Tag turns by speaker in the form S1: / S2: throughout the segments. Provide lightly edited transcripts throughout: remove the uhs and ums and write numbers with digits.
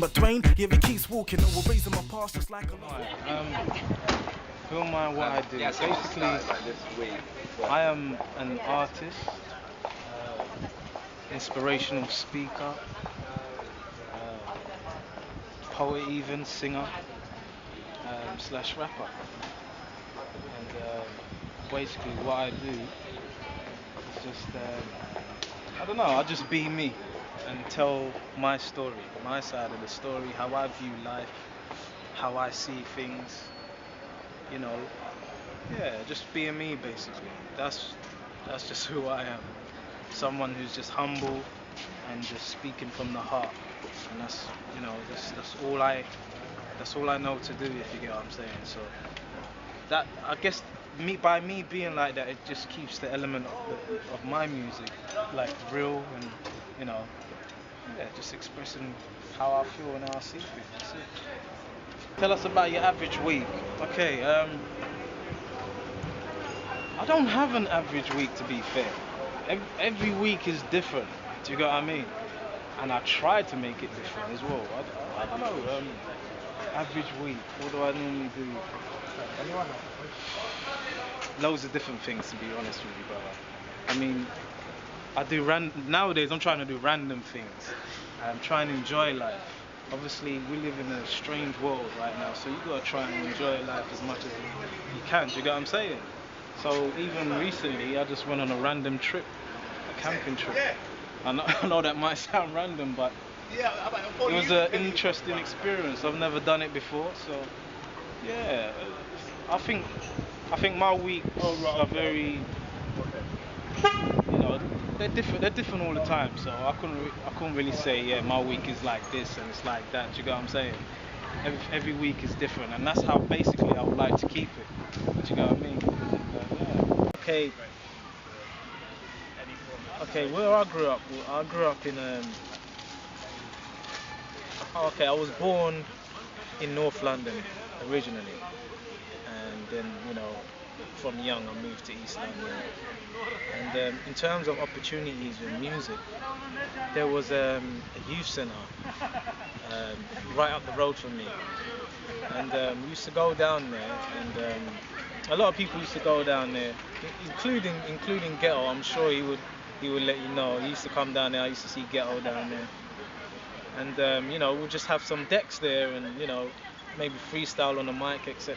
S1: but Dwayne, yeah, he keeps walking. And we're raising my past just like a
S2: Who am I, what I do? Basically, I am an artist, inspirational speaker, poet even, singer, slash rapper. And basically what I do is just, I don't know, I just be me and tell my story, my side of the story, how I view life, how I see things, you know, yeah, just being me basically. That's just who I am. Someone who's just humble and just speaking from the heart. And that's, you know, that's all I know to do, if you get what I'm saying. So that, I guess, by me being like that, it just keeps the element of my music like real and, you know, yeah, just expressing how I feel and how I see things. That's it. Tell us about your average week. Okay, I don't have an average week, to be fair. Every week is different. Do you get what I mean? And I try to make it different as well. I don't know. Average week. What do I normally do? Loads of different things, to be honest with you, brother. I mean, nowadays I'm trying to do random things. I'm trying to enjoy life. Obviously, we live in a strange world right now, so you gotta try and enjoy life as much as you can. Do you get what I'm saying? So even recently, I just went on a random trip, a camping trip. I know that might sound random, but it was an interesting experience. I've never done it before, so yeah. I think my weeks are very, you know, they're different all the time. So I couldn't really say, yeah, my week is like this and it's like that. Do you get what I'm saying? Every week is different, and that's how basically I would like to keep it. Do you get what I mean? Yeah. Okay, where I grew up in I was born in North London originally, and then, you know, from young I moved to East London. And in terms of opportunities with music, there was a youth centre right up the road from me, and we used to go down there, and a lot of people used to go down there, including Ghetto. I'm sure he would let you know. He used to come down there. I used to see Ghetto down there, and you know, we'll just have some decks there, and, you know, maybe freestyle on the mic, etc.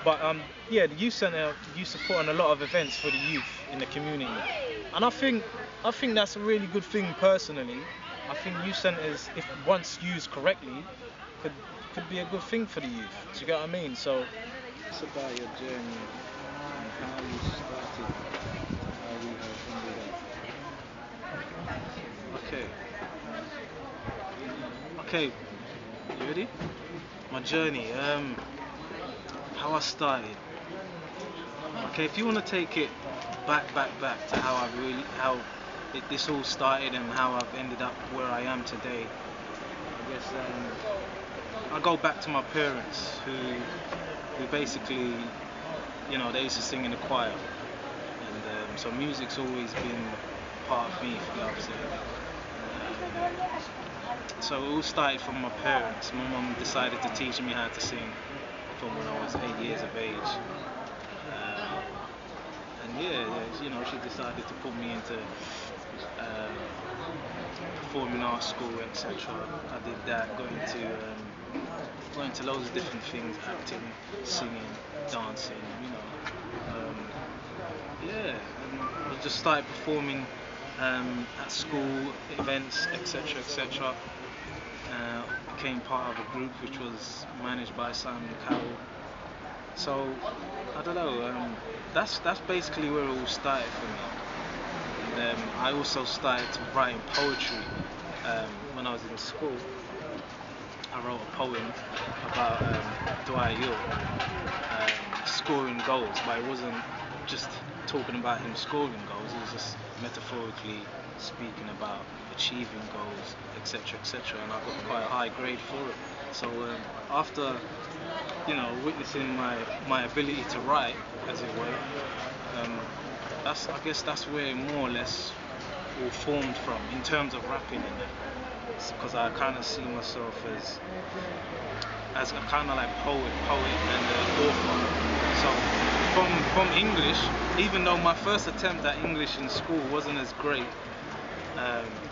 S2: But yeah, the youth centre used to put on a lot of events for the youth in the community, and I think that's a really good thing personally. I think youth centres, if once used correctly, could be a good thing for the youth. Do you get what I mean? So it's about your journey and how you started, how you ended up. Okay, you ready? My journey, how I started. Okay, if you want to take it back to how this all started and how I've ended up where I am today, I guess I go back to my parents, who basically, you know, they used to sing in the choir, and so music's always been part of me, if you know what I'm saying. So it all started from my parents. My mum decided to teach me how to sing from when I was 8 years of age. And yeah, you know, she decided to put me into performing arts school, etc. I did that, got into loads of different things, acting, singing, dancing, you know. Yeah, and I just started performing at school, events, etc. Became part of a group which was managed by Simon Cowell. So I don't know. That's basically where it all started for me. And I also started writing poetry when I was in school. I wrote a poem about Dwight York scoring goals, but it wasn't just talking about him scoring goals. It was just metaphorically speaking about achieving goals, etc. And I got quite a high grade for it. So after, you know, witnessing my ability to write, as it were, I guess that's where more or less all formed from in terms of rapping and that. Because I kind of see myself as a kind of like poet and author. So from English, even though my first attempt at English in school wasn't as great,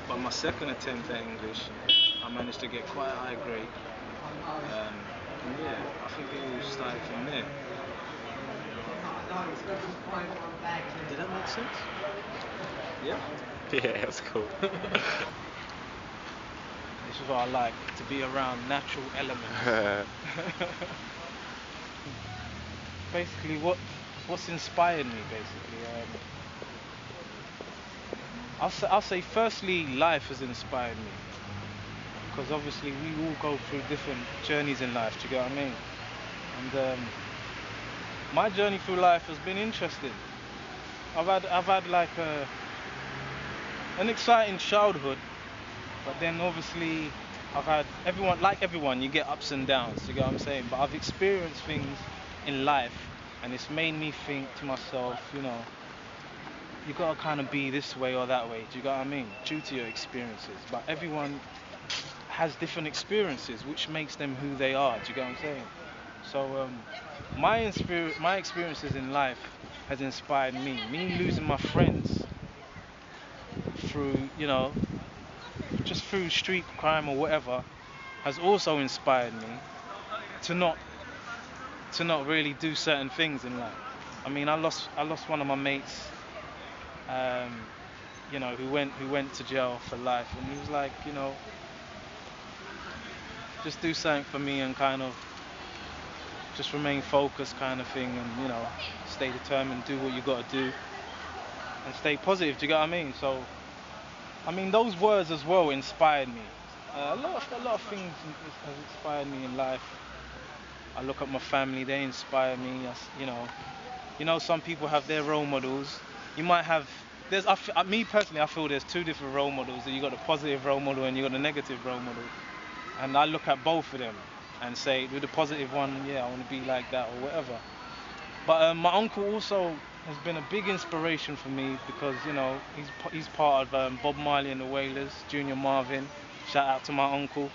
S2: but my second attempt at English, I managed to get quite a high grade. And yeah, I think it all started from there. Did that make sense? Yeah?
S3: Yeah, that's cool.
S2: This is what I like, to be around natural elements. Basically, what's inspired me, basically? I'll say firstly, life has inspired me. Because obviously we all go through different journeys in life, do you get what I mean? And my journey through life has been interesting. I've had like an exciting childhood, but then obviously I've had everyone, you get ups and downs, you get what I'm saying? But I've experienced things in life, and it's made me think to myself, you know, you gotta kind of be this way or that way, do you get what I mean? Due to your experiences. But everyone has different experiences, which makes them who they are, do you get what I'm saying? So my experiences in life has inspired me. Me losing my friends through, you know, just through street crime or whatever, has also inspired me to not really do certain things in life. I mean, I lost one of my mates, you know, who went to jail for life, and he was like, you know, just do something for me and kind of just remain focused, kind of thing, and you know, stay determined, do what you got to do, and stay positive. Do you get what I mean? So, I mean, those words as well inspired me. A lot of things have inspired me in life. I look at my family; they inspire me. You know, some people have their role models. You might have. Me personally, I feel there's two different role models. You got a positive role model and you got a negative role model. And I look at both of them and say, with the positive one, yeah, I want to be like that or whatever. But my uncle also has been a big inspiration for me because, you know, he's part of Bob Marley and the Wailers, Junior Marvin. Shout out to my uncle.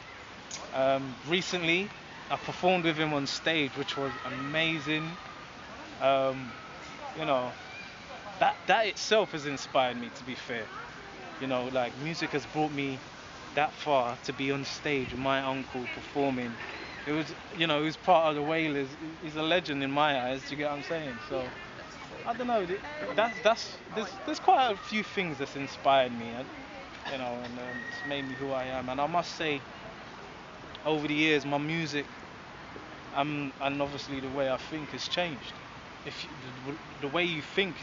S2: Recently, I performed with him on stage, which was amazing. You know, that itself has inspired me, to be fair. You know, like, music has brought me that far to be on stage with my uncle performing. It was, you know, he was part of the Wailers. He's a legend in my eyes. Do you get what I'm saying? So I don't know. There's quite a few things that's inspired me, you know, and it's made me who I am. And I must say, over the years, my music, and obviously the way I think has changed. If the way you think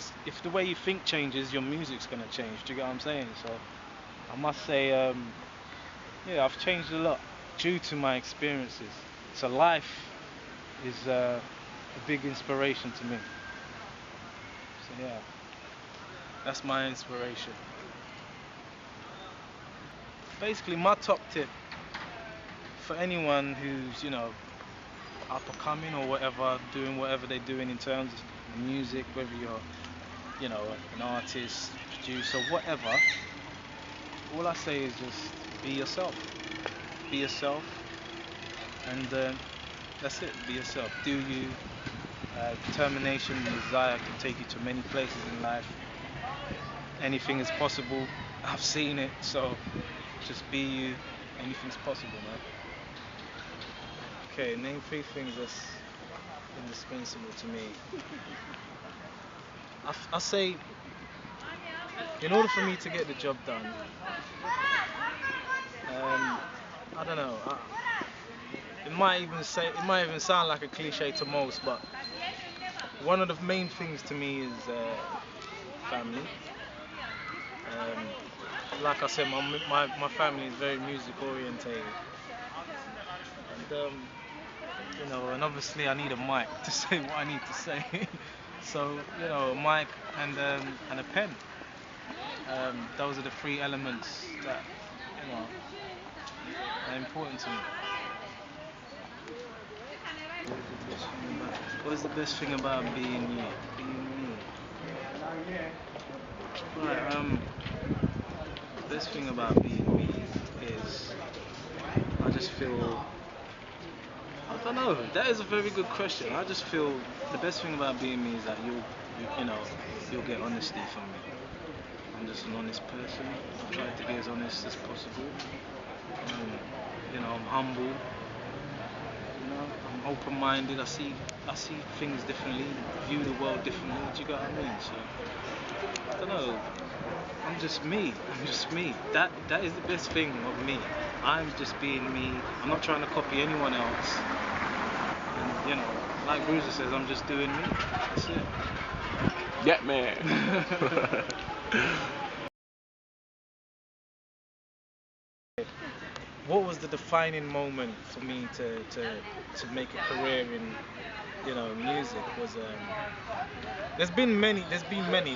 S2: changes, your music's gonna change. Do you get what I'm saying? So I must say, yeah, I've changed a lot due to my experiences. So life is a big inspiration to me. So yeah, that's my inspiration. Basically, my top tip for anyone who's, you know, up and coming or whatever, doing whatever they're doing in terms of music, whether you're, you know, an artist, producer, whatever, all I say is just be yourself. Be yourself, and that's it. Be yourself. Do you. Determination and desire can take you to many places in life. Anything is possible. I've seen it, so just be you. Anything's possible, man. Okay, name 3 things that's indispensable to me. I say, in order for me to get the job done, I don't know. It might even sound like a cliche to most, but one of the main things to me is family. Like I said, my family is very music orientated, and you know, and obviously I need a mic to say what I need to say. So, you know, a mic and a pen. Those are the 3 elements that, you know, are important to me. What is the best thing about being you? Being you. Right, best thing about being me is I just feel, I don't know, that is a very good question. I just feel the best thing about being me is that you'll get honesty from me. I'm just an honest person. I try to be as honest as possible. Um, I'm humble. I'm open-minded. I see things differently, view the world differently. Do you get what I mean? So I don't know. I'm just me. I'm just me. That is the best thing of me. I'm just being me. I'm not trying to copy anyone else. And like Bruiser says, I'm just doing me. That's it.
S3: Yeah, man.
S2: What was the defining moment for me to make a career in music? Was there's been many,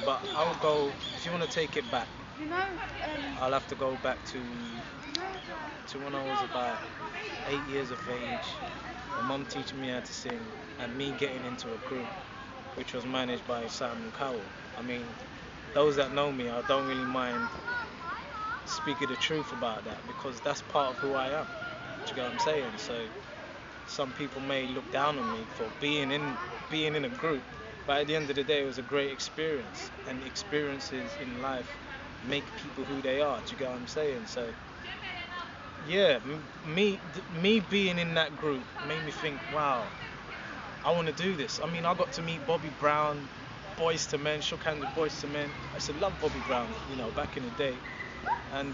S2: but I'll go, if you want to take it back, I'll have to go back to when I was about 8 years of age. My mum teaching me how to sing and me getting into a group which was managed by Simon Cowell. I mean, those that know me, I don't really mind speaking the truth about that because that's part of who I am. Do you get what I'm saying? So some people may look down on me for being in a group, but at the end of the day, it was a great experience, and experiences in life make people who they are. Do you get what I'm saying? So yeah, me being in that group made me think, wow, I want to do this. I mean, I got to meet Bobby Brown, Boys to Men, shook hands with Boys to Men. I used to love Bobby Brown, back in the day, and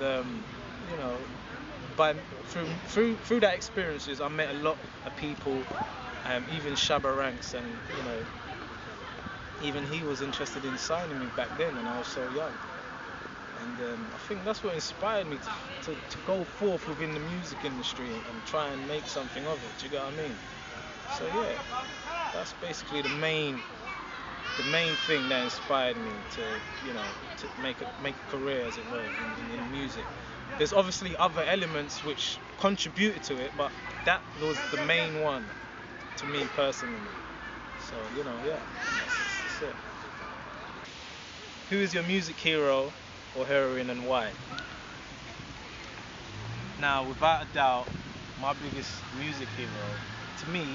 S2: by through that experiences, I met a lot of people, even Shabba Ranks, and even he was interested in signing me back then, and I was so young. And I think that's what inspired me to go forth within the music industry and try and make something of it. Do you get what I mean? So yeah, that's basically the main thing that inspired me to make a career, as it were, in music. There's obviously other elements which contributed to it, but that was the main one to me personally. So yeah, that's it. Who is your music hero or heroine, and why? Now, without a doubt, my biggest music hero, to me,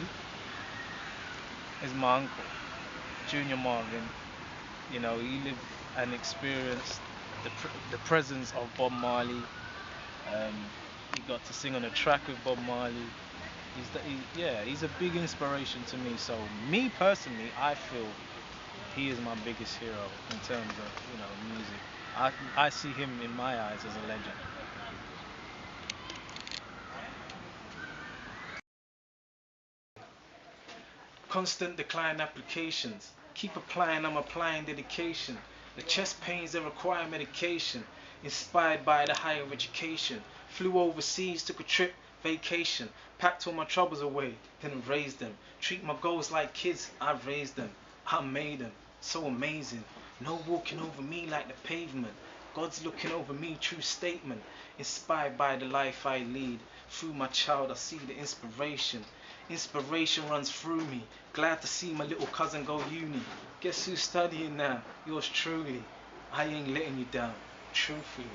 S2: is my uncle, Junior Marvin. He lived and experienced the presence of Bob Marley. He got to sing on a track with Bob Marley. He's a big inspiration to me. So me personally, I feel he is my biggest hero in terms of music. I see him in my eyes as a legend. Constant decline applications. Keep applying, I'm applying dedication. The chest pains that require medication. Inspired by the higher education. Flew overseas, took a trip, vacation. Packed all my troubles away, then raised them. Treat my goals like kids, I've raised them. I made them, so amazing. No walking over me like the pavement. God's looking over me, true statement. Inspired by the life I lead. Through my child I see the inspiration. Inspiration runs through me. Glad to see my little cousin go uni. Guess who's studying now? Yours truly. I ain't letting you down, truthfully.